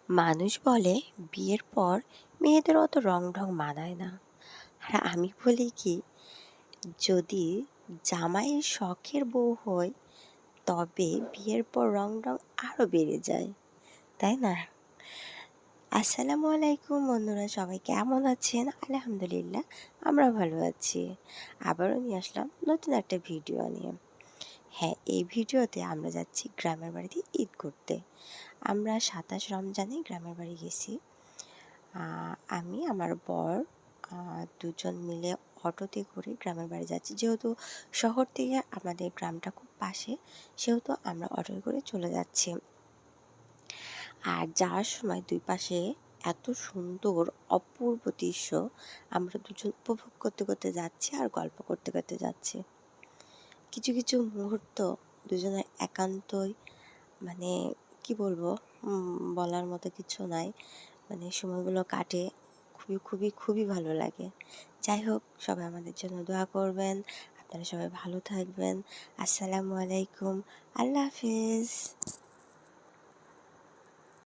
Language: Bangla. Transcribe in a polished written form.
মানুষ বলে বিয়ের পর মেয়েদের অত রং ঢং মানায় না। আর আমি বলি কি, যদি জামাইয়ের শখের বউ হয় তবে বিয়ের পর রং ঢং আরো বেড়ে যায়, তাই না? আসসালামু আলাইকুম বন্ধুরা, সবাই কেমন আছেন? আলহামদুলিল্লাহ, আমরা ভালো আছি। আবারও নিয়ে আসলাম নতুন একটা ভিডিও নিয়ে। হ্যাঁ, এই ভিডিওতে আমরা যাচ্ছি গ্রামের বাড়িতে ঈদ করতে। আমরা ২৭ রমজানে গ্রামের বাড়ি গেছি। আমি আমার বর দুজন মিলে অটোতে করে গ্রামের বাড়ি যাচ্ছি। যেহেতু শহর থেকে আমাদের গ্রামটা খুব পাশে, সেহেতু আমরা অটোয় করে চলে যাচ্ছি। আর যাওয়ার সময় দুই পাশে এত সুন্দর অপূর্ব দৃশ্য আমরা দুজন উপভোগ করতে করতে যাচ্ছি আর গল্প করতে করতে যাচ্ছি। কিছু কিছু মুহূর্ত দুজনের একান্তই, মানে কি বলবো, বলার মতো কিছু নাই। মানে সময়গুলো কাটে খুবই খুবই খুবই ভালো লাগে। যাই হোক, সবাই আমাদের জন্য দোয়া করবেন। আপনারা সবাই ভালো থাকবেন। আসসালামু আলাইকুম। আল্লাহ হাফিজ।